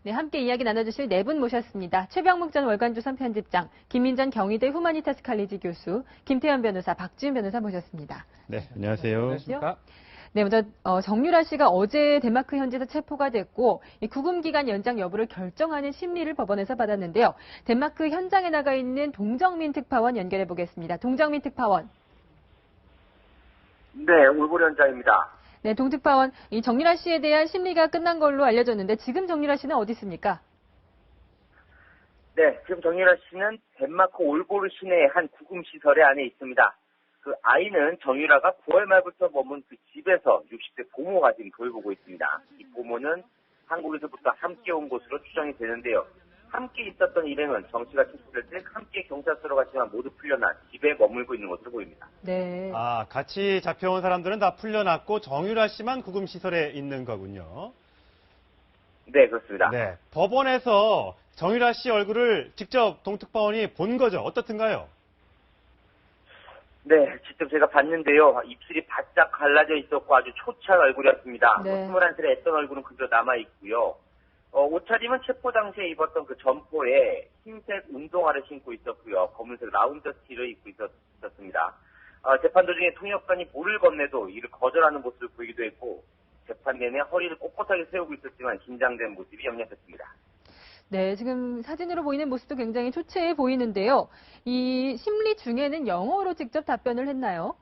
네, 함께 이야기 나눠주실 네 분 모셨습니다. 최병묵 전 월간조선 편집장, 김민전 경희대 후마니타스 칼리지 교수, 김태현 변호사, 박지훈 변호사 모셨습니다. 네, 안녕하세요. 안녕하십니까? 네, 먼저 정유라 씨가 어제 덴마크 현지에서 체포가 됐고 이 구금 기간 연장 여부를 결정하는 심리를 법원에서 받았는데요. 덴마크 현장에 나가 있는 동정민 특파원 연결해 보겠습니다. 동정민 특파원. 네, 올보리 현장입니다. 네, 동특파원, 이 정유라 씨에 대한 심리가 끝난 걸로 알려졌는데 지금 정유라 씨는 어디 있습니까? 네, 지금 정유라 씨는 덴마크 올보르 시내의 한 구금시설에 안에 있습니다. 그 아이는 정유라가 9월 말부터 머문 그 집에서 60대 보모가 지금 돌보고 있습니다. 이 보모는 한국에서부터 함께 온 것으로 추정이 되는데요. 함께 있었던 일행은 정 씨가 체포될 때 함께 경찰서로 갔지만 모두 풀려나 집에 머물고 있는 것으로 보입니다. 네. 아, 같이 잡혀온 사람들은 다 풀려났고 정유라 씨만 구금시설에 있는 거군요. 네, 그렇습니다. 네, 법원에서 정유라 씨 얼굴을 직접 동특파원이 본 거죠. 어떻든가요? 네, 직접 제가 봤는데요. 입술이 바짝 갈라져 있었고 아주 초췌한 얼굴이었습니다. 네. 21살의 애떤 얼굴은 그대로 남아있고요. 옷차림은 체포 당시에 입었던 그 점퍼에 흰색 운동화를 신고 있었고요. 검은색 라운드 티를 입고 있었습니다. 재판 도중에 통역관이 볼을 건네도 이를 거절하는 모습을 보이기도 했고 재판 내내 허리를 꼿꼿하게 세우고 있었지만 긴장된 모습이 역력했습니다. 네, 지금 사진으로 보이는 모습도 굉장히 초췌해 보이는데요. 이 심리 중에는 영어로 직접 답변을 했나요?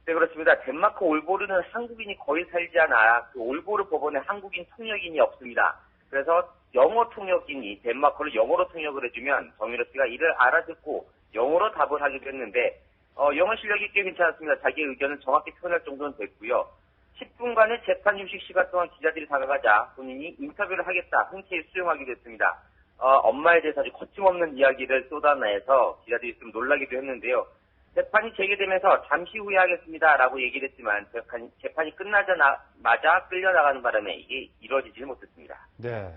네, 그렇습니다. 덴마크 올보르는 한국인이 거의 살지 않아 그 올보르 법원에 한국인 통역인이 없습니다. 그래서 영어 통역인이 덴마크를 영어로 통역을 해주면 정유라 씨가 이를 알아듣고 영어로 답을 하기도 했는데 영어 실력이 꽤 괜찮았습니다. 자기의 의견을 정확히 표현할 정도는 됐고요. 10분간의 재판 휴식 시간 동안 기자들이 다가가자 본인이 인터뷰를 하겠다 흔쾌히 수용하기도 했습니다. 엄마에 대해서 아주 거침없는 이야기를 쏟아내서 기자들이 좀 놀라기도 했는데요. 재판이 재개되면서 잠시 후에 하겠습니다라고 얘기를 했지만 재판이 끝나자마자 끌려나가는 바람에 이게 이루어지지 못했습니다. 네.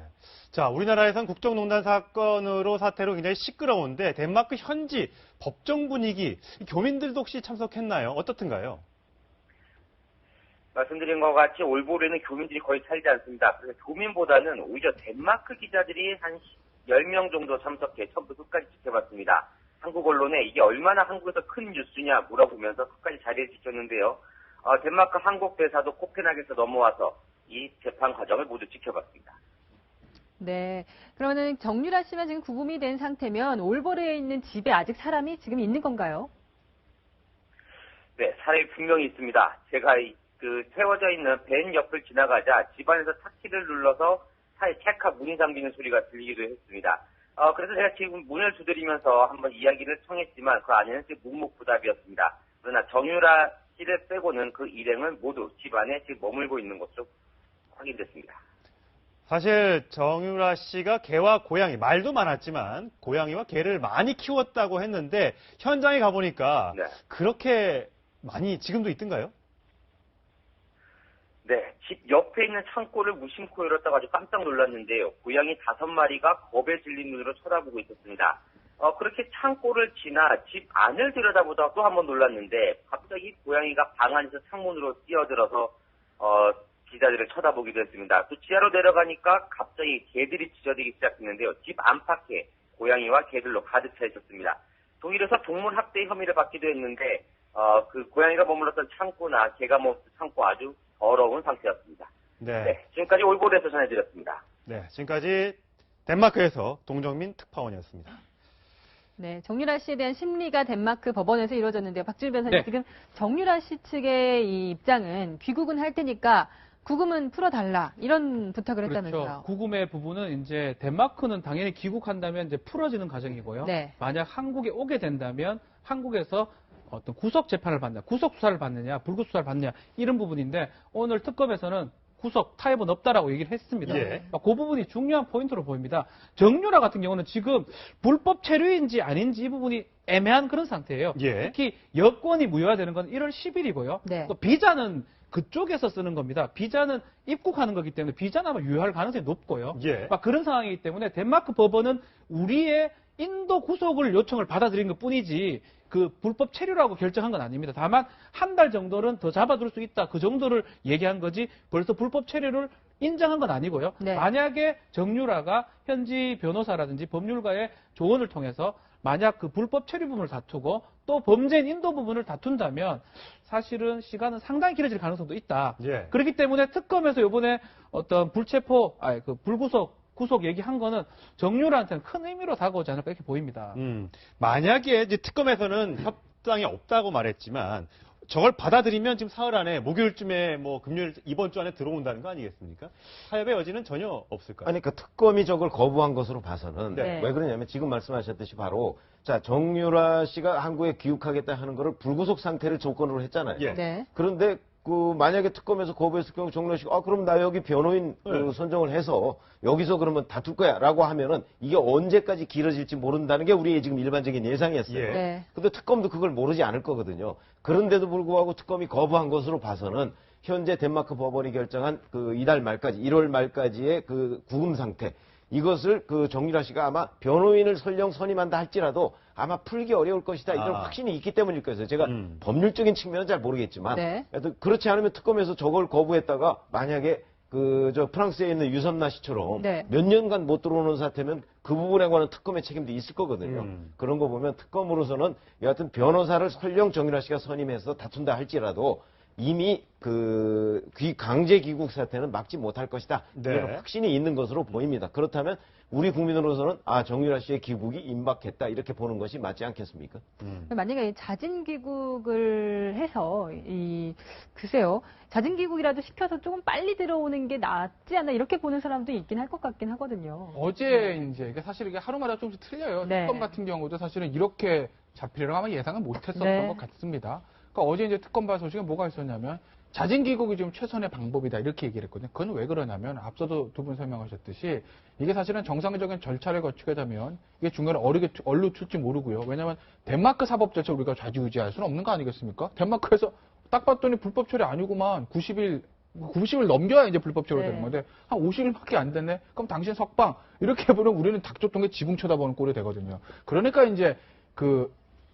자, 우리나라에선 국정농단 사건으로 사태로 굉장히 시끄러운데 덴마크 현지 법정 분위기, 교민들도 혹시 참석했나요? 어떻든가요? 말씀드린 것 같이 올보르는 교민들이 거의 살지 않습니다. 그래서 교민보다는 오히려 덴마크 기자들이 한 10명 정도 참석해 처음부터 끝까지 지켜봤습니다. 한국 언론에 이게 얼마나 한국에서 큰 뉴스냐 물어보면서 끝까지 자리에 지켰는데요. 덴마크 한국 대사도 코펜하겐에서 넘어와서 이 재판 과정을 모두 지켜봤습니다. 네. 그러면 정유라 씨만 지금 구금이 된 상태면 올보르에 있는 집에 아직 사람이 지금 있는 건가요? 네, 사람이 분명히 있습니다. 제가 세워져 있는 벤 옆을 지나가자 집안에서 타키를 눌러서 차에 체카 문이 잠기는 소리가 들리기도 했습니다. 그래서 제가 지금 문을 두드리면서 한번 이야기를 청했지만 그 안에는 지금 묵묵부답이었습니다. 그러나 정유라 씨를 빼고는 그 일행은 모두 집안에 지금 머물고 있는 것으로 확인됐습니다. 사실 정유라 씨가 개와 고양이, 말도 많았지만 고양이와 개를 많이 키웠다고 했는데 현장에 가보니까 네. 그렇게 많이 지금도 있던가요? 네, 집 옆에 있는 창고를 무심코 열었다가 아주 깜짝 놀랐는데요. 고양이 5마리가 겁에 질린 눈으로 쳐다보고 있었습니다. 그렇게 창고를 지나 집 안을 들여다보다가 또 한 번 놀랐는데 갑자기 고양이가 방 안에서 창문으로 뛰어들어서 기자들을 쳐다보기도 했습니다. 또 지하로 내려가니까 갑자기 개들이 짖어대기 시작했는데요. 집 안팎에 고양이와 개들로 가득 차 있었습니다. 독일에서 동물 학대 혐의를 받기도 했는데 그 고양이가 머물렀던 창고나 개가 머물렀던 창고 아주 더러운 상태였습니다. 네. 네, 지금까지 올보르에서 전해드렸습니다. 네, 지금까지 덴마크에서 동정민 특파원이었습니다. 네, 정유라 씨에 대한 심리가 덴마크 법원에서 이루어졌는데요. 박지훈 변호사님, 네. 지금 정유라 씨 측의 이 입장은 귀국은 할 테니까 구금은 풀어달라 이런 부탁을 했다면서요. 그렇죠. 구금의 부분은 이제 덴마크는 당연히 귀국한다면 이제 풀어지는 과정이고요. 네. 만약 한국에 오게 된다면 한국에서 어떤 구속 재판을 받느냐, 구속 수사를 받느냐, 불구속 수사를 받느냐 이런 부분인데 오늘 특검에서는 구속 타협은 없다라고 얘기를 했습니다. 예. 그 부분이 중요한 포인트로 보입니다. 정유라 같은 경우는 지금 불법 체류인지 아닌지 이 부분이 애매한 그런 상태예요. 예. 특히 여권이 무효화되는 건 1월 10일이고요. 네. 또 비자는 그쪽에서 쓰는 겁니다. 비자는 입국하는 거기 때문에 비자는 아마 유효할 가능성이 높고요. 예. 그런 상황이기 때문에 덴마크 법원은 우리의 인도 구속을 요청을 받아들인 것 뿐이지 그 불법 체류라고 결정한 건 아닙니다. 다만 한 달 정도는 더 잡아둘 수 있다. 그 정도를 얘기한 거지 벌써 불법 체류를 인정한 건 아니고요. 네. 만약에 정유라가 현지 변호사라든지 법률가의 조언을 통해서 만약 그 불법 처리 부분을 다투고 또 범죄인 인도 부분을 다툰다면 사실은 시간은 상당히 길어질 가능성도 있다. 예. 그렇기 때문에 특검에서 이번에 어떤 구속 얘기한 거는 정유라한테는 큰 의미로 다가오지 않을까 이렇게 보입니다. 만약에 이제 특검에서는 협상이 없다고 말했지만 저걸 받아들이면 지금 사흘 안에 목요일쯤에 뭐 금요일 이번 주 안에 들어온다는 거 아니겠습니까? 타협의 여지는 전혀 없을까요? 아니, 그러니까 특검이 저걸 거부한 것으로 봐서는 네. 왜 그러냐면 지금 말씀하셨듯이 바로 자 정유라 씨가 한국에 귀국하겠다 하는 거를 불구속 상태를 조건으로 했잖아요. 예. 네. 그런데 만약에 특검에서 거부했을 경우 정유라 씨가 그럼 나 여기 변호인 선정을 해서 여기서 그러면 다툴 거야라고 하면은 이게 언제까지 길어질지 모른다는 게 우리의 지금 일반적인 예상이었어요. 예. 네. 근데 특검도 그걸 모르지 않을 거거든요. 그런데도 불구하고 특검이 거부한 것으로 봐서는 현재 덴마크 법원이 결정한 이달 말까지, 1월 말까지의 구금 상태, 이것을 정유라 씨가 아마 변호인을 설령 선임한다 할지라도 아마 풀기 어려울 것이다. 이런 확신이 있기 때문일 거예요. 제가 법률적인 측면은 잘 모르겠지만, 네. 그렇지 않으면 특검에서 저걸 거부했다가 만약에 프랑스에 있는 유선나 씨처럼 네. 몇 년간 못 들어오는 사태면 그 부분에 관한 특검의 책임도 있을 거거든요. 그런 거 보면 특검으로서는 여하튼 변호사를 설령 정유라 씨가 선임해서 다툰다 할지라도 이미 강제 귀국 사태는 막지 못할 것이다. 네. 이런 확신이 있는 것으로 보입니다. 그렇다면 우리 국민으로서는 정유라 씨의 귀국이 임박했다 이렇게 보는 것이 맞지 않겠습니까? 만약에 자진 귀국을 해서 글쎄요. 자진 귀국이라도 시켜서 조금 빨리 들어오는 게 낫지 않나 이렇게 보는 사람도 있긴 할 것 같긴 하거든요. 어제 이제 이게 사실 이게 하루마다 조금씩 틀려요. 네. 특검 같은 경우도 사실은 이렇게 잡히려고 아마 예상은 못했었던 네. 것 같습니다. 그러니까 어제 이제 특검 소식에 뭐가 있었냐면 자진 귀국이 지금 최선의 방법이다 이렇게 얘기를 했거든요. 그건 왜 그러냐면 앞서도 두 분 설명하셨듯이 이게 사실은 정상적인 절차를 거치게 되면 이게 중간에 얼루 튈지 모르고요. 왜냐하면 덴마크 사법 절차 우리가 좌지우지할 수는 없는 거 아니겠습니까? 덴마크에서 딱 봤더니 불법 처리 아니구만 90일 넘겨야 이제 불법 처리가 네. 되는 건데 한 50일밖에 안 됐네. 그럼 당신 석방 이렇게 해보면 우리는 닥쳤던 게 지붕 쳐다보는 꼴이 되거든요. 그러니까 이제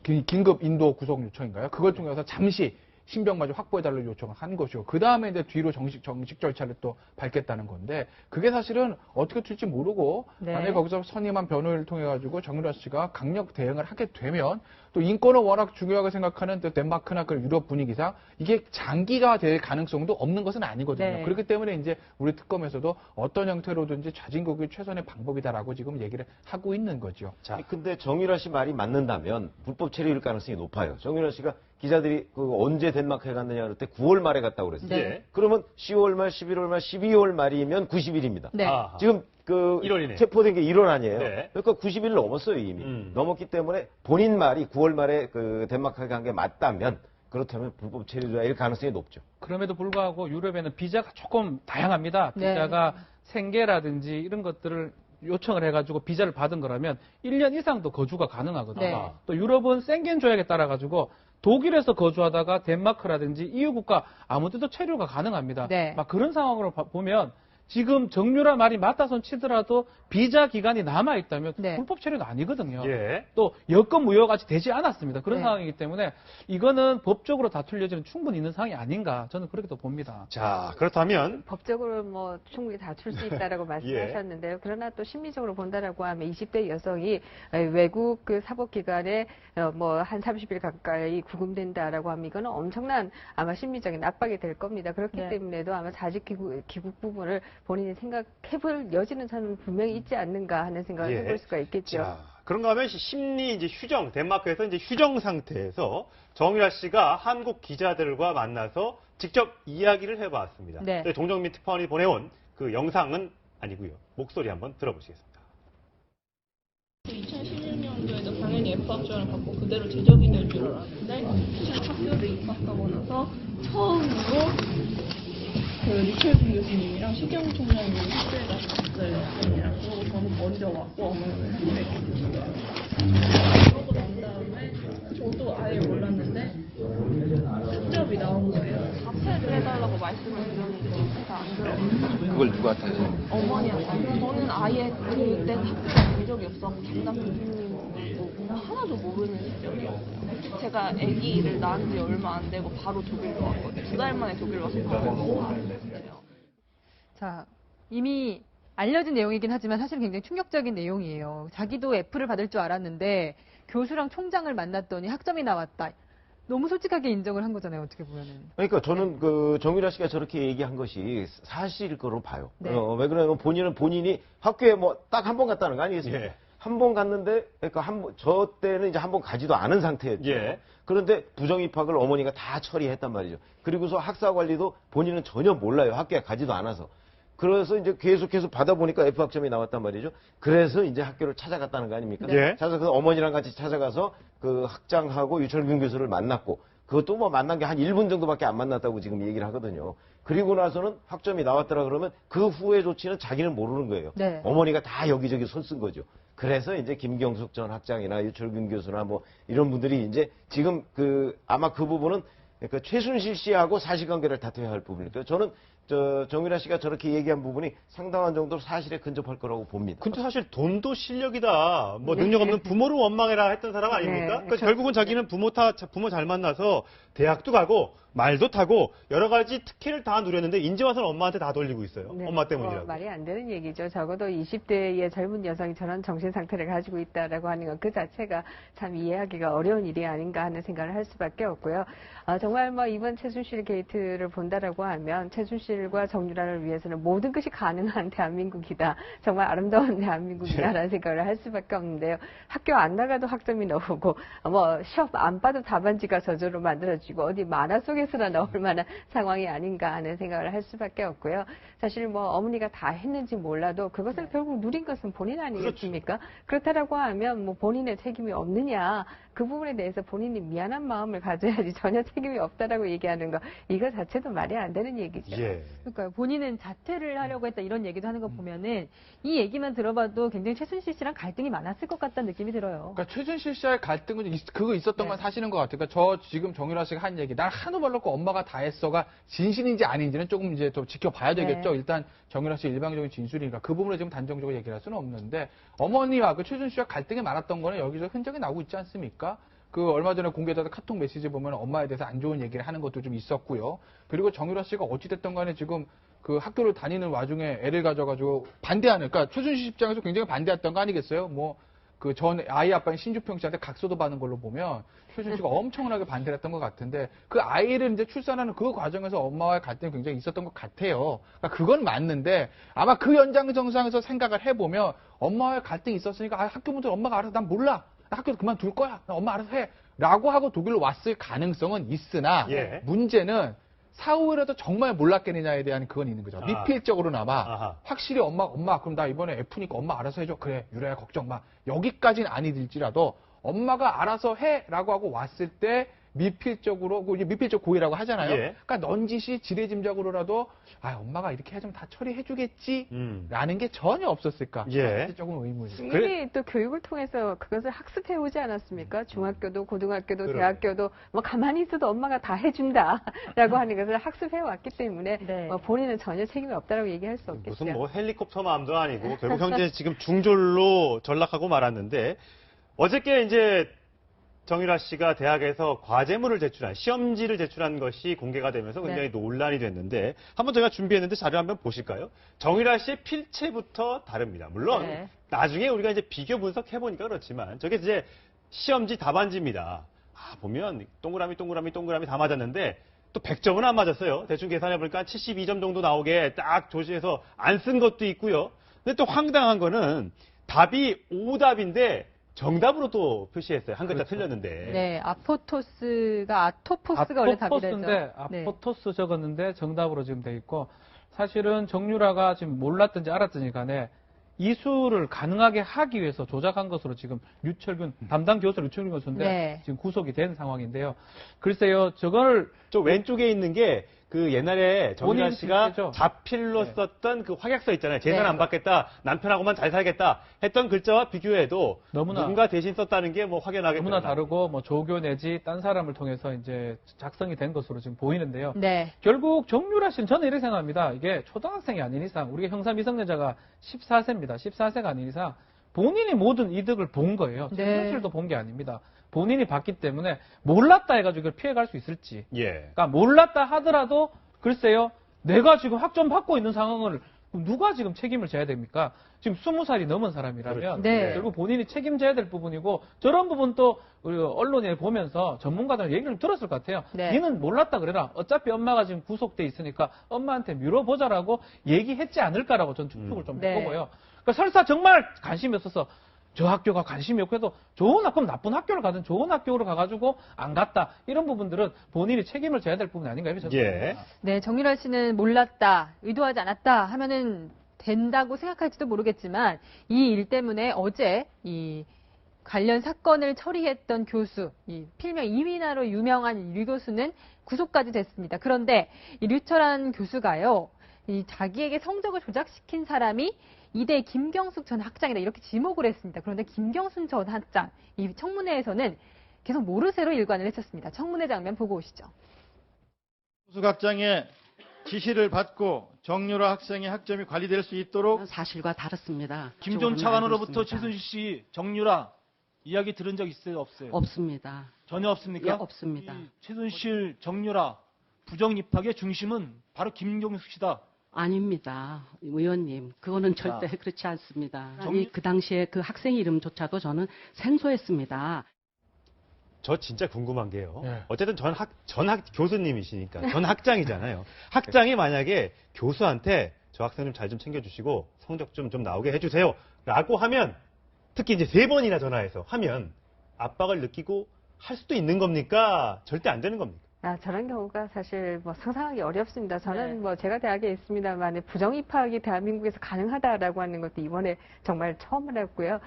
긴급 인도 구속 요청인가요? 그걸 통해서 잠시 신병마저 확보해달라는 요청을 한 것이고, 그 다음에 이제 뒤로 정식 절차를 또 밟겠다는 건데, 그게 사실은 어떻게 될지 모르고, 네. 만약에 거기서 선임한 변호인을 통해가지고 정유라 씨가 강력 대응을 하게 되면, 또 인권을 워낙 중요하게 생각하는 또 덴마크나 그 유럽 분위기상, 이게 장기가 될 가능성도 없는 것은 아니거든요. 네. 그렇기 때문에 이제 우리 특검에서도 어떤 형태로든지 자진국이 최선의 방법이다라고 지금 얘기를 하고 있는 거죠. 근데 정유라 씨 말이 맞는다면 불법 체류일 가능성이 높아요. 정유라 씨가 기자들이 언제 덴마크에 갔느냐 그럴 때 9월 말에 갔다고 그랬어요. 네. 그러면 10월 말, 11월 말, 12월 말이면 90일입니다. 네. 아하. 지금 1월이네요. 체포된 게 1월 아니에요. 네. 그러니까 90일 넘었어요, 이미. 넘었기 때문에 본인 말이 9월 말에 덴마크에 간 게 맞다면 그렇다면 불법 체류일 가능성이 높죠. 그럼에도 불구하고 유럽에는 비자가 조금 다양합니다. 네. 비자가 생계라든지 이런 것들을 요청을 해가지고 비자를 받은 거라면 1년 이상도 거주가 가능하거든요. 네. 또 유럽은 생겐 조약에 따라가지고 독일에서 거주하다가 덴마크라든지 EU 국가 아무 데도 체류가 가능합니다. 네. 막 그런 상황으로 보면 지금 정유라 말이 맞다손 치더라도 비자 기간이 남아있다면 네. 불법 체류가 아니거든요. 예. 또 여건 무효까지 되지 않았습니다. 그런 네. 상황이기 때문에 이거는 법적으로 다툴 여지는 충분히 있는 상황이 아닌가 저는 그렇게 또 봅니다. 자, 그렇다면 법적으로 뭐 충분히 다툴 수 있다라고 말씀하셨는데요. 그러나 또 심리적으로 본다라고 하면 20대 여성이 외국 사법기관에 뭐 한 30일 가까이 구금된다라고 하면 이거는 엄청난 아마 심리적인 압박이 될 겁니다. 그렇기 네. 때문에도 아마 자직 귀국 부분을 본인이 생각해볼 여지는 저는 분명히 있지 않는가 하는 생각을 예. 해볼 수가 있겠죠. 자, 그런가 하면 심리 이제 휴정, 덴마크에서 이제 휴정 상태에서 정유라 씨가 한국 기자들과 만나서 직접 이야기를 해봤습니다. 네. 동정민 특파원이 보내온 그 영상은 아니고요. 목소리 한번 들어보시겠습니다. 2016년도에도 당연히 F학점을 받고 그대로 제적이 될 줄 알았는데 학교를 입학하고 나서 처음으로 그 리철빈 교수님이랑 시경 총장님이 학교에 가서 봤어요. 학생이랑. 그러고 저는 먼저 왔고 어머니를 한국했거든요. 그러고 난 다음에 저도 아예 몰랐는데 특접이 나온 거예요. 자퇴를 해달라고 말씀을 드렸는데 자퇴가 안 들어갔어요. 그걸 누구한테 하죠? 어머니한테. 저는 아예 그때 탁구가 된 적이 없었고 담당 교수님도 하나도 모르는 시점이었어요. 제가 아기를 낳은 지 얼마 안 되고 바로 독일로 왔거든요. 2달 만에 독일 와서 바로 왔어요. 자, 이미 알려진 내용이긴 하지만 사실 굉장히 충격적인 내용이에요. 자기도 F를 받을 줄 알았는데 교수랑 총장을 만났더니 학점이 나왔다. 너무 솔직하게 인정을 한 거잖아요. 어떻게 보면은. 그러니까 저는 정유라 씨가 저렇게 얘기한 것이 사실일 거로 봐요. 네. 왜 그러냐면 본인이 학교에 뭐 딱 한 번 갔다는 거 아니겠습니까? 예. 한 번 갔는데, 그러니까 저 때는 이제 한 번 가지도 않은 상태였죠. 예. 그런데 부정입학을 어머니가 다 처리했단 말이죠. 그리고서 학사 관리도 본인은 전혀 몰라요. 학교에 가지도 않아서. 그래서 이제 계속해서 받아보니까 F학점이 나왔단 말이죠. 그래서 이제 학교를 찾아갔다는 거 아닙니까? 네. 찾아가서 어머니랑 같이 찾아가서 그 학장하고 유철균 교수를 만났고, 그것도 뭐 만난 게 한 1분 정도밖에 안 만났다고 지금 얘기를 하거든요. 그리고 나서는 학점이 나왔더라 그러면 그 후의 조치는 자기는 모르는 거예요. 네. 어머니가 다 여기저기 손 쓴 거죠. 그래서 이제 김경숙 전 학장이나 유철균 교수나 뭐 이런 분들이 이제 지금 아마 그 부분은 그러니까 최순실 씨하고 사실관계를 다퉈야 할 부분이니까 저는 정유라 씨가 저렇게 얘기한 부분이 상당한 정도로 사실에 근접할 거라고 봅니다. 근데 사실 돈도 실력이다. 뭐 능력 없는 부모를 원망해라 했던 사람 아닙니까? 네, 그러니까 결국은 자기는 부모 잘 만나서 대학도 가고 말도 타고 여러 가지 특혜를 다 누렸는데 이제 와서는 엄마한테 다 돌리고 있어요. 네, 엄마 때문이라고. 말이 안 되는 얘기죠. 적어도 20대의 젊은 여성이 저런 정신 상태를 가지고 있다라고 하는 것 그 자체가 참 이해하기가 어려운 일이 아닌가 하는 생각을 할 수밖에 없고요. 정말 뭐 이번 최순실 게이트를 본다라고 하면 최순실과 정유라를 위해서는 모든 것이 가능한 대한민국이다. 정말 아름다운 대한민국이다라는 생각을 할 수밖에 없는데요. 학교 안 나가도 학점이 나오고 뭐 시험 안 봐도 답안지가 저절로 만들어지고 어디 만화 속에서나 나올 만한 상황이 아닌가 하는 생각을 할 수밖에 없고요. 사실 뭐 어머니가 다 했는지 몰라도 그것을 결국 누린 것은 본인 아니겠습니까? 그렇다라고 하면 뭐 본인의 책임이 없느냐 그 부분에 대해서 본인이 미안한 마음을 가져야지 전혀 책임이 없다라고 얘기하는 거 이거 자체도 말이 안 되는 얘기죠. 예. 그러니까 본인은 자퇴를 하려고 했다 이런 얘기도 하는 거 보면은 이 얘기만 들어봐도 굉장히 최순실 씨랑 갈등이 많았을 것 같다는 느낌이 들어요. 그러니까 최순실 씨와의 갈등은 그거 있었던 건 네. 사실인 것 같아요. 그러니까 저 지금 정유라 씨가 한 얘기, 난 한우 발랐고 엄마가 다 했어가 진실인지 아닌지는 조금 이제 좀 지켜봐야 되겠죠. 네. 일단 정유라 씨 일방적인 진술이니까 그 부분을 지금 단정적으로 얘기할 수는 없는데 어머니와 그 최순실 씨와 갈등이 많았던 거는 여기서 흔적이 나오고 있지 않습니까? 그 얼마 전에 공개된 카톡 메시지 보면 엄마에 대해서 안 좋은 얘기를 하는 것도 좀 있었고요. 그리고 정유라 씨가 어찌됐든 간에 지금 그 학교를 다니는 와중에 애를 가져가지고 반대하는, 그러니까 최순실 입장에서 굉장히 반대했던 거 아니겠어요? 뭐, 그 전 아이 아빠인 신주평 씨한테 각서도 받는 걸로 보면 최순실 씨가 엄청나게 반대를 했던 것 같은데 그 아이를 이제 출산하는 그 과정에서 엄마와의 갈등이 굉장히 있었던 것 같아요. 그러니까 그건 맞는데 아마 그 연장정상에서 생각을 해보면 엄마와의 갈등이 있었으니까 학교 분들 엄마가 알아서 난 몰라. 나 학교 그만둘 거야. 나 엄마 알아서 해. 라고 하고 독일로 왔을 가능성은 있으나 예. 문제는 사후에라도 정말 몰랐겠느냐에 대한 그건 있는 거죠. 아. 미필적으로나마 아하. 확실히 엄마 그럼 나 이번에 F니까 엄마 알아서 해줘. 그래 유라야 걱정 마. 여기까지는 아니들지라도 엄마가 알아서 해라고 하고 왔을 때 미필적으로 이제 미필적 고의라고 하잖아요. 예. 그러니까 넌지시 지레짐작으로라도 엄마가 이렇게 해주면 다 처리해주겠지라는 게 전혀 없었을까? 예. 조금 의문이에요. 이미 또 교육을 통해서 그것을 학습해 오지 않았습니까? 중학교도 고등학교도 그러네. 대학교도 뭐 가만히 있어도 엄마가 다 해준다라고 하는 것을 학습해 왔기 때문에 네. 본인은 전혀 책임이 없다라고 얘기할 수 없겠죠. 무슨 뭐 헬리콥터 마음도 아니고 결국 현재 지금 중졸로 전락하고 말았는데 어저께 이제 정유라 씨가 대학에서 과제물을 제출한 시험지를 제출한 것이 공개가 되면서 굉장히 논란이 됐는데 한번 제가 준비했는데 자료 한번 보실까요? 정유라 씨의 필체부터 다릅니다. 물론 네. 나중에 우리가 이제 비교 분석해 보니까 그렇지만 저게 이제 시험지 답안지입니다. 보면 동그라미 다 맞았는데 또 100점은 안 맞았어요. 대충 계산해 보니까 72점 정도 나오게 딱 조시해서 안 쓴 것도 있고요. 근데 또 황당한 거는 답이 오답인데 정답으로 또 표시했어요. 한 글자 틀렸는데. 네, 아포토스가 아토포스가 원래 답이라죠. 아포토스인데 아포토스 적었는데 정답으로 지금 돼 있고 사실은 정유라가 지금 몰랐든지 알았든지 간에 이수를 가능하게 하기 위해서 조작한 것으로 지금 유철균 담당 교수 유철균 교수인데 네. 지금 구속이 된 상황인데요. 글쎄요, 저걸 저 왼쪽에 있는 게 그 옛날에 정유라 본인 씨가 필체죠. 자필로 네. 썼던 그 확약서 있잖아요. 재산 네. 안 받겠다, 남편하고만 잘 살겠다 했던 글자와 비교해도 너무나 누군가 대신 썼다는 게 뭐 확연하게 너무나 드러나요. 다르고 뭐 조교 내지 딴 사람을 통해서 이제 작성이 된 것으로 지금 보이는데요. 네. 결국 정유라 씨는 저는 이렇게 생각합니다. 이게 초등학생이 아닌 이상 우리가 형사 미성년자가 14세입니다. 14세가 아닌 이상 본인이 모든 이득을 본 거예요. 네. 최순실도 본 게 아닙니다. 본인이 봤기 때문에 몰랐다 해가지고 이걸 피해갈 수 있을지. 예. 그러니까 몰랐다 하더라도 글쎄요. 내가 지금 학점 받고 있는 상황을 그럼 누가 지금 책임을 져야 됩니까? 지금 20살이 넘은 사람이라면 그렇죠. 네. 결국 본인이 책임져야 될 부분이고 저런 부분 또 우리 언론에 보면서 전문가들 얘기를 좀 들었을 것 같아요. 네. 니는 몰랐다 그래라. 어차피 엄마가 지금 구속돼 있으니까 엄마한테 미뤄보자라고 얘기했지 않을까라고 전 추측을 좀 네. 해보고요. 그러니까 설사 정말 관심이 없어서 저 학교가 관심이 없고 해도 좋은 학교, 나쁜 학교를 가든 좋은 학교로 가가지고 안 갔다. 이런 부분들은 본인이 책임을 져야 될 부분이 아닌가 이렇게 예. 생각합니다. 네, 정유라 씨는 몰랐다, 의도하지 않았다 하면은 된다고 생각할지도 모르겠지만 이 일 때문에 어제 이 관련 사건을 처리했던 교수, 이 필명 이휘나로 유명한 류 교수는 구속까지 됐습니다. 그런데 이 류철한 교수가요, 이 자기에게 성적을 조작시킨 사람이 이대 김경숙 전 학장이다 이렇게 지목을 했습니다. 그런데 김경숙 전 학장, 이 청문회에서는 계속 모르쇠로 일관을 했었습니다. 청문회 장면 보고 오시죠. 교수각장의 지시를 받고 정유라 학생의 학점이 관리될 수 있도록 사실과 다릅니다. 김종 차관으로부터 최순실 씨 정유라 이야기 들은 적 있어요, 없어요? 없습니다. 전혀 없습니까? 예, 없습니다. 이 최순실 정유라 부정 입학의 중심은 바로 김경숙 씨다. 아닙니다. 의원님, 그거는 절대 그렇지 않습니다. 그 당시에 그 학생 이름조차도 저는 생소했습니다. 저 진짜 궁금한 게요. 네. 어쨌든 전학 교수님이시니까 전 학장이잖아요. 학장이 만약에 교수한테 저 학생 좀 잘 좀 챙겨주시고 성적 좀 나오게 해주세요라고 하면 특히 이제 3번이나 전화해서 하면 압박을 느끼고 할 수도 있는 겁니까? 절대 안 되는 겁니까? 저런 경우가 사실 뭐 상상하기 어렵습니다. 저는 네. 뭐 제가 대학에 있습니다만 부정 입학이 대한민국에서 가능하다라고 하는 것도 이번에 정말 처음 알았고요.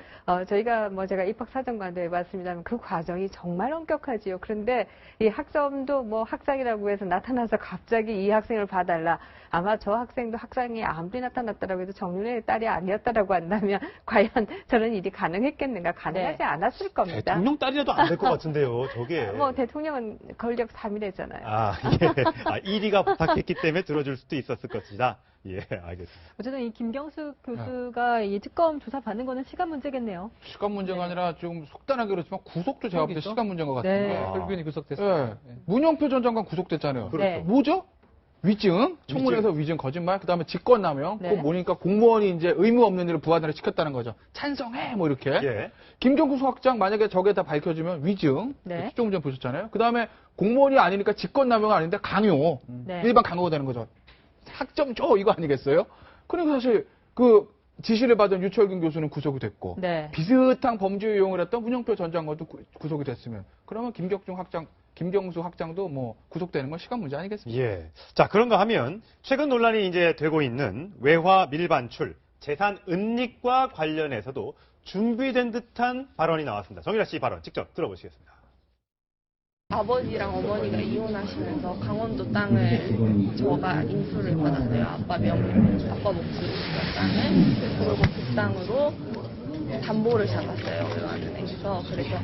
저희가 뭐 제가 입학 사정관도 해봤습니다만 그 과정이 정말 엄격하지요. 그런데 이 학점도 뭐 학생이라고 해서 나타나서 갑자기 이 학생을 봐달라. 아마 저 학생도 학생이 아무리 나타났다라고 해도 정윤의 딸이 아니었다라고 한다면 과연 저런 일이 가능했겠는가? 가능하지 네. 않았을 겁니다. 대통령 딸이라도 안 될 것 같은데요, 저게. 뭐 대통령은 권력 3위래잖아요. 아, 예. 1위가 부탁했기 때문에 들어줄 수도 있었을 것이다. 예, 알겠습니다. 어쨌든 이 김경숙 교수가 이 특검 조사 받는 거는 시간 문제겠네요. 시간 문제가 아니라 좀 속단하게 그렇지만 구속도 제가 볼 때 그러겠죠? 시간 문제인 것 같은데. 네. 혈균이 구속됐습니다. 예. 문영표 전 장관 구속됐잖아요. 네. 뭐죠? 위증, 청문회에서 위증 거짓말, 그 다음에 직권남용, 네. 그거 보니까 공무원이 이제 의무 없는 일을 부하들에 시켰다는 거죠. 찬성해, 뭐 이렇게. 예. 김경수 학장 만약에 저게 다 밝혀지면 위증, 네. 수정전 보셨잖아요. 그 다음에 공무원이 아니니까 직권남용은 아닌데 강요, 네. 일반 강요가 되는 거죠. 학점 줘 이거 아니겠어요? 그리고 사실 그 지시를 받은 유철균 교수는 구속이 됐고 네. 비슷한 범죄 이용을 했던 문영표 전 장관도 구속이 됐으면 그러면 김경수 학장도 뭐 구속되는 건 시간 문제 아니겠습니까? 예. 자, 그런가 하면 최근 논란이 이제 되고 있는 외화 밀반출, 재산 은닉과 관련해서도 준비된 듯한 발언이 나왔습니다. 정유라 씨 발언 직접 들어보시겠습니다. 아버지랑 어머니가 이혼하시면서 강원도 땅을 저가 인수를 받았어요. 아빠 명의로, 아빠 몫으로 땅을. 그리고 그 땅으로 담보를 잡았어요. 외환은행에서. 그래서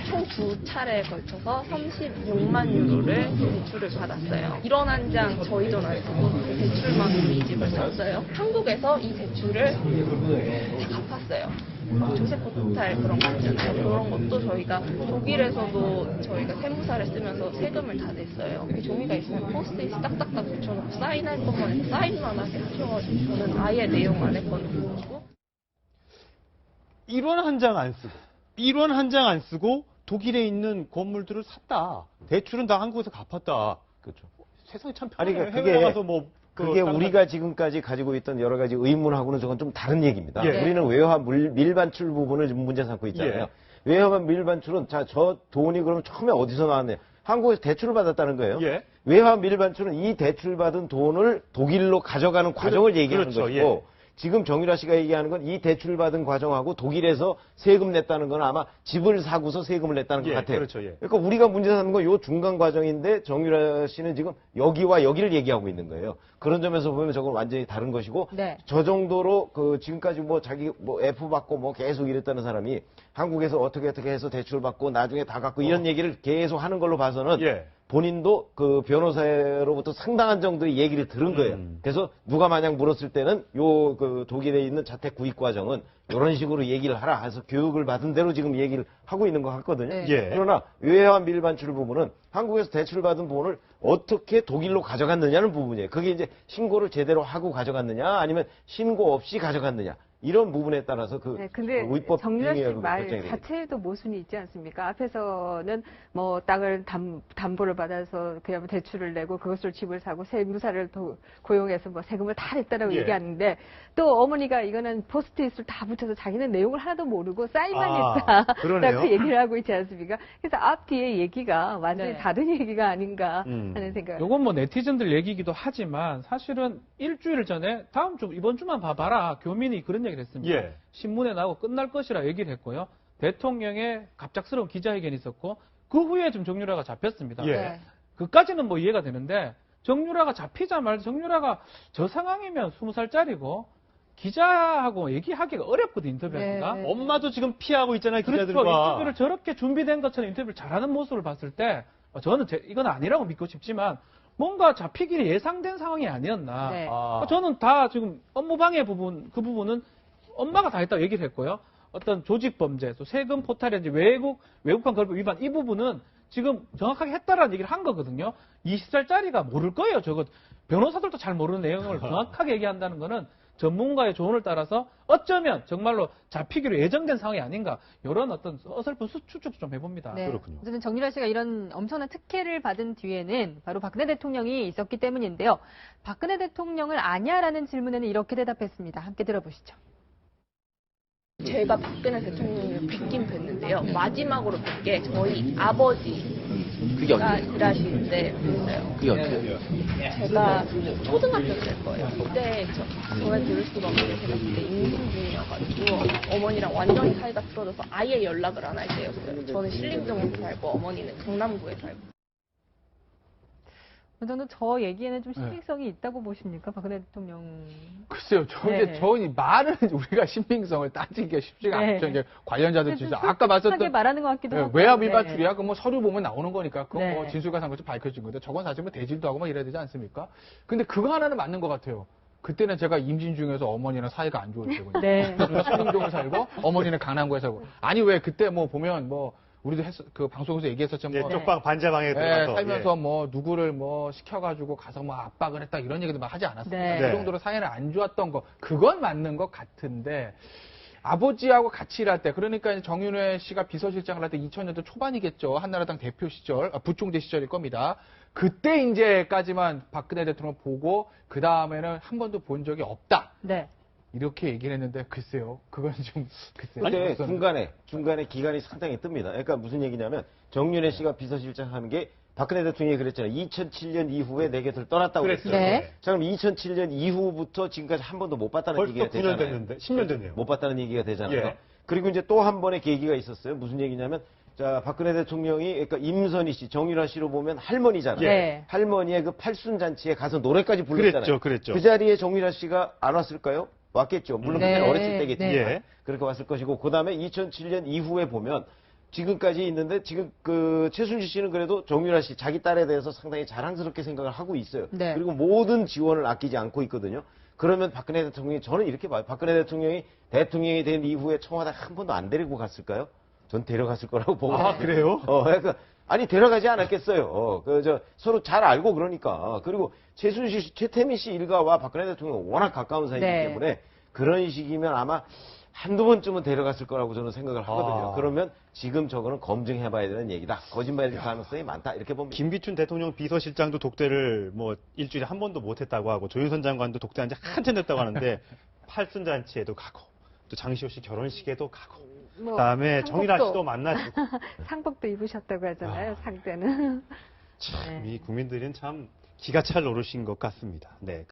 총 2차례에 걸쳐서 36만 유로를 대출을 받았어요. 1원 한 장 저희 돈 안 쓰고 대출만으로 이 집을 샀어요. 한국에서 이 대출을 다 갚았어요. 조세포 토탈 그런 거 있잖아요. 그런 것도 저희가 독일에서도 저희가 세무사를 쓰면서 세금을 다 냈어요. 그 종이가 있으면 포스트잇 딱딱딱 붙여놓고 사인할 것만 해서 사인만 하게 하셔가지고 저는 아예 내용 안 했거든요. 1원 한 장 안 쓰고, 1원 한 장 안 쓰고 독일에 있는 건물들을 샀다. 대출은 다 한국에서 갚았다. 그렇죠. 세상이 참 아니, 편해요. 그게- 해외 나가서 뭐 그게 우리가 지금까지 가지고 있던 여러 가지 의문하고는 저건 좀 다른 얘기입니다. 예. 우리는 외화 밀반출 부분을 지금 문제 삼고 있잖아요. 예. 외화 밀반출은 저 돈이 그럼 처음에 어디서 나왔네요? 한국에서 대출을 받았다는 거예요. 예. 외화 밀반출은 이 대출받은 돈을 독일로 가져가는 과정을 얘기하는 그렇죠. 것이고 예. 지금 정유라 씨가 얘기하는 건 이 대출받은 과정하고 독일에서 세금 냈다는 건 아마 집을 사고서 세금을 냈다는 것 예, 같아요. 그렇죠. 예. 그러니까 우리가 문제 삼는 건 요 중간 과정인데 정유라 씨는 지금 여기와 여기를 얘기하고 있는 거예요. 그런 점에서 보면 저건 완전히 다른 것이고 네. 저 정도로 그 지금까지 뭐 자기 뭐 F 받고 뭐 계속 이랬다는 사람이 한국에서 어떻게 해서 대출 받고 나중에 다 갚고 이런 얘기를 계속 하는 걸로 봐서는 예. 본인도 그 변호사로부터 상당한 정도의 얘기를 들은 거예요. 그래서 누가 만약 물었을 때는 요 그 독일에 있는 자택 구입 과정은 이런 식으로 얘기를 하라 해서 교육을 받은 대로 지금 얘기를 하고 있는 것 같거든요. 네. 예. 그러나 외화 밀반출 부분은 한국에서 대출받은 돈을 어떻게 독일로 가져갔느냐는 부분이에요. 그게 이제 신고를 제대로 하고 가져갔느냐 아니면 신고 없이 가져갔느냐. 이런 부분에 따라서 그 네, 근데 위법 정유라 씨 행위하고 말 결정이 되겠죠. 자체에도 모순이 있지 않습니까? 앞에서는 뭐 땅을 담보를 받아서 그냥 대출을 내고 그것을 집을 사고 세무사를 고용해서 뭐 세금을 다 냈다라고 예. 얘기하는데 또 어머니가 이거는 포스트잇을 다 붙여서 자기는 내용을 하나도 모르고 사인만 했다라고 그러네요. 얘기를 하고 있지 않습니까? 그래서 앞뒤의 얘기가 완전히 네. 다른 얘기가 아닌가 하는 생각. 요건 뭐 네티즌들 얘기이기도 하지만 사실은 일주일 전에 다음 주 이번 주만 봐봐라 교민이 그런 얘기를 했습니다. 예. 신문에 나오고 끝날 것이라 얘기를 했고요. 대통령의 갑작스러운 기자회견이 있었고 그 후에 좀 정유라가 잡혔습니다. 예. 네. 그까지는 뭐 이해가 되는데 정유라가 잡히자마자 정유라가 저 상황이면 20살짜리고 기자하고 얘기하기가 어렵거든 인터뷰하기가. 네. 엄마도 지금 피하고 있잖아요, 그렇죠. 기자들과. 인터뷰를 저렇게 준비된 것처럼 인터뷰를 잘하는 모습을 봤을 때 저는 이건 아니라고 믿고 싶지만 뭔가 잡히기를 예상된 상황이 아니었나. 네. 저는 다 지금 업무방해 부분, 그 부분은 엄마가 다 했다고 얘기를 했고요. 어떤 조직범죄, 또 세금 포탈이라든지 외국환 거래법 위반 이 부분은 지금 정확하게 했다라는 얘기를 한 거거든요. 20살짜리가 모를 거예요. 저거 변호사들도 잘 모르는 내용을 정확하게 얘기한다는 거는 전문가의 조언을 따라서 어쩌면 정말로 잡히기로 예정된 상황이 아닌가 이런 어떤 어설픈 추측도 좀 해봅니다. 네. 그렇군요. 어쨌든 정유라 씨가 이런 엄청난 특혜를 받은 뒤에는 바로 박근혜 대통령이 있었기 때문인데요. 박근혜 대통령을 아냐라는 질문에는 이렇게 대답했습니다. 함께 들어보시죠. 제가 박근혜 대통령을 뵙긴 뵀는데요. 마지막으로 뵌 게 저희 아버지가 일하시는데 뵀어요. 그게 어때요? 제가 초등학교 때일 거예요. 그때 저를 들을 수가 없는데 제가 그때 임신 중이어가지고 어머니랑 완전히 사이가 틀어져서 아예 연락을 안 할 때였어요. 저는 신림동에 살고 어머니는 강남구에 살고. 저는 저 얘기에는 좀 신빙성이 있다고 보십니까? 박근혜 대통령. 글쎄요, 네. 저희 말은 우리가 신빙성을 따지기가 쉽지가 네. 않죠. 이제 관련자들 진짜 아까 봤었던 하게 말하는 것 같기도 하고. 외압 밀반출이야. 그 뭐 서류 보면 나오는 거니까 그건 네. 뭐 진술과 상관없이 밝혀진 건데 저건 사실 뭐 대질도 하고 막 이래야 되지 않습니까? 근데 그거 하나는 맞는 것 같아요. 그때는 제가 임신 중에서 어머니랑 사이가 안 좋을 때고 네. 신림동에 살고 어머니는 강남구에 살고 아니 왜 그때 뭐 보면 뭐 우리도 그 방송에서 얘기했었지만 예, 뭐 쪽방 반자방에 예, 들어가서 살면서 뭐 누구를 뭐 시켜가지고 가서 뭐 압박을 했다 이런 얘기도 막 하지 않았어요. 네. 그 정도로 사이는 안 좋았던 거 그건 맞는 것 같은데 아버지하고 같이 일할 때 그러니까 이제 정윤회 씨가 비서실장을 할 때 2000년대 초반이겠죠. 한나라당 대표 시절 부총재 시절일 겁니다. 그때 이제까지만 박근혜 대통령 보고 그 다음에는 한 번도 본 적이 없다. 네. 이렇게 얘기를 했는데 글쎄요. 그건 좀 글쎄요. 근데 그것은- 중간에 기간이 상당히 뜹니다. 그러니까 무슨 얘기냐면 정윤회 씨가 비서실장 하는 게 박근혜 대통령이 그랬잖아요. 2007년 이후에 내 곁을 떠났다고 그랬어요. 그랬어요. 네. 자, 그럼 2007년 이후부터 지금까지 한 번도 못 봤다는 벌써 얘기가 9년 되잖아요. 됐는데, 10년 됐네요. 못 봤다는 얘기가 되잖아요. 예. 그리고 이제 또 한 번의 계기가 있었어요. 무슨 얘기냐면 자, 박근혜 대통령이 그러니까 임선희 씨, 정유라 씨로 보면 할머니잖아요. 네. 할머니의 그 팔순잔치에 가서 노래까지 불렀잖아요. 그랬죠. 그 자리에 정유라 씨가 안 왔을까요? 왔겠죠. 물론 네. 그때는 어렸을 때겠지만 네. 그렇게 왔을 것이고 그다음에 2007년 이후에 보면 지금까지 있는데 지금 그 최순실 씨는 그래도 정유라 씨 자기 딸에 대해서 상당히 자랑스럽게 생각을 하고 있어요. 네. 그리고 모든 지원을 아끼지 않고 있거든요. 그러면 박근혜 대통령이 저는 이렇게 봐요. 박근혜 대통령이 대통령이 된 이후에 청와대 한 번도 안 데리고 갔을까요? 전 데려갔을 거라고 보고. 아, 그래요? 그러니까 아니 데려가지 않았겠어요. 서로 잘 알고 그러니까. 그리고 최순실 씨, 최태민 씨 일가와 박근혜 대통령 워낙 가까운 사이이기 네. 때문에 그런 식이면 아마 한두 번쯤은 데려갔을 거라고 저는 생각을 하거든요. 그러면 지금 저거는 검증해봐야 되는 얘기다. 거짓말일 가능성이 많다. 이렇게 봅니다. 김기춘 대통령 비서실장도 독대를 뭐 일주일에 한 번도 못했다고 하고 조윤선 장관도 독대한 지 한참 됐다고 하는데 팔순잔치에도 가고 또 장시호 씨 결혼식에도 가고 뭐, 그다음에 정유라 상복도- 씨도 만나주고 상복도 입으셨다고 하잖아요. 상대는. 참 이 국민들은 참 기가 찰 노릇인 것 같습니다. 네.